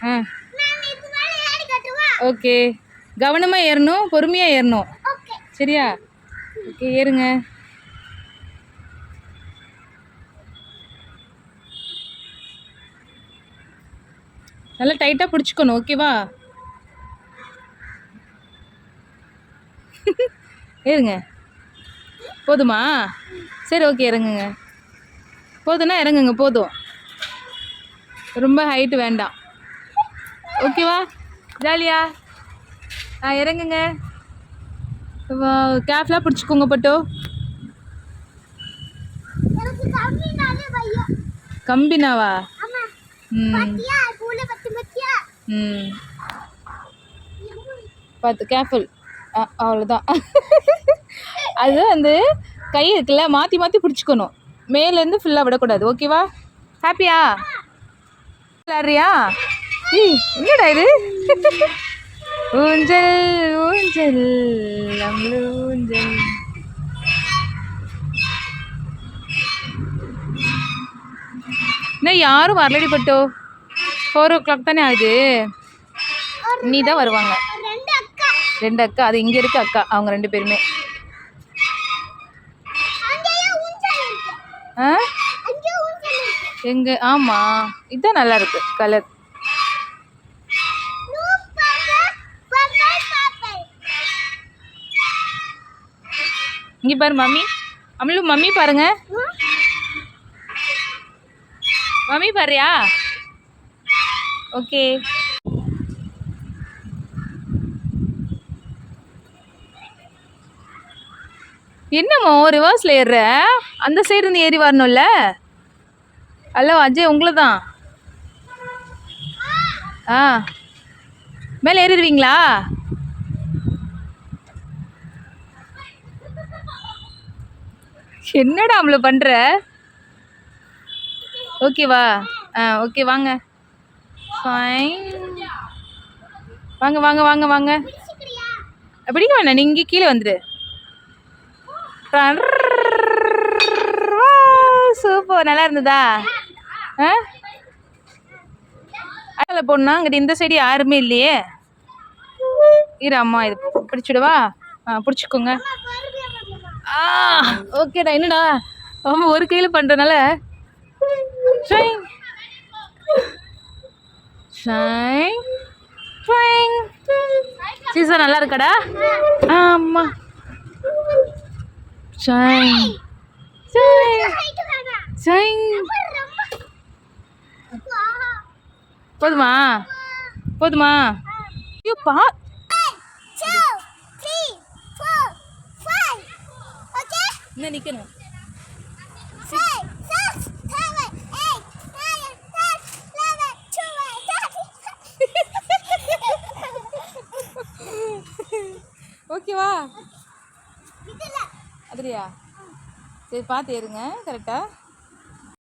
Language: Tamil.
ஆ ஓகே, கவனமாக ஏறணும், பொறுமையாக ஏறணும். சரியா? ஓகே, ஏறுங்க. நல்லா டைட்டாக பிடிச்சிக்கணும். ஓகேவா? ஏறுங்க. போதுமா? சரி, ஓகே, இறங்குங்க. போதும்னா இறங்குங்க, போதும். ரொம்ப ஹைட்டு வேண்டாம். ஓகேவா? ஜாலியா? இறங்குங்க. கேர்ஃபுல்லாக பிடிச்சிக்கோங்க பட்டோ. கம்பினாவா? பார்த்து, கேர்ஃபுல். அவ்வளோதான். அது வந்து கை இருக்குல்ல, மாற்றி மாற்றி பிடிச்சிக்கணும். மேலேருந்து ஃபுல்லாக விடக்கூடாது. ஓகேவா? ஹாப்பியா? விளாட்றியா? என்னடா இது? ஊஞ்சல் ஊஞ்சல் ஊஞ்சல். இன்னும் யாரும் வரலடி பட்டோ. 4 o'clock தானே ஆகுது. நீ தான் வருவாங்க. 2 அக்கா. அது இங்கே இருக்கு அக்கா, அவங்க 2 பேருமே. எங்க? ஆமாம், இதுதான் நல்லா இருக்கு கலர். இங்கே பாரு மம்மி. அம்லு மம்மி பாருங்க. மம்மி பாருயா? ஓகே. என்னம்மா ரிவர்ஸில் ஏறுற? அந்த சைடு இருந்து ஏறி வரணும்ல. ஹலோ அஜய், உங்களை தான். மேலே ஏறிடுவீங்களா? என்னடா அவ்வளோ பண்ணுற? ஓகேவா? ஓகே, வாங்க. ஃபைன். வாங்க வாங்க வாங்க வாங்க. பிடிக்க வேணாம், நீ இங்கே கீழே வந்துடு. சூப்பர், நல்லா இருந்ததா? அதில் போடணும். அங்கிட்ட இந்த சைடு யாருமே இல்லையே. இரு அம்மா, இது பிடிச்சிடுவா? பிடிச்சிக்கோங்க. ஓகேடா. என்னடா ஆமாம், ஒரு கையில் பண்ணுறதுனால. Shine shine shine. சீசன் நல்லா இருக்காடா? ஆமாம். Shine shine shine. போதுமா? போதுமா? ஐயோ பா. என்ன நிற்கணும்? ஓகேவா? அதுலையா? சரி, பார்த்து ஏறுங்க கரெக்டாக.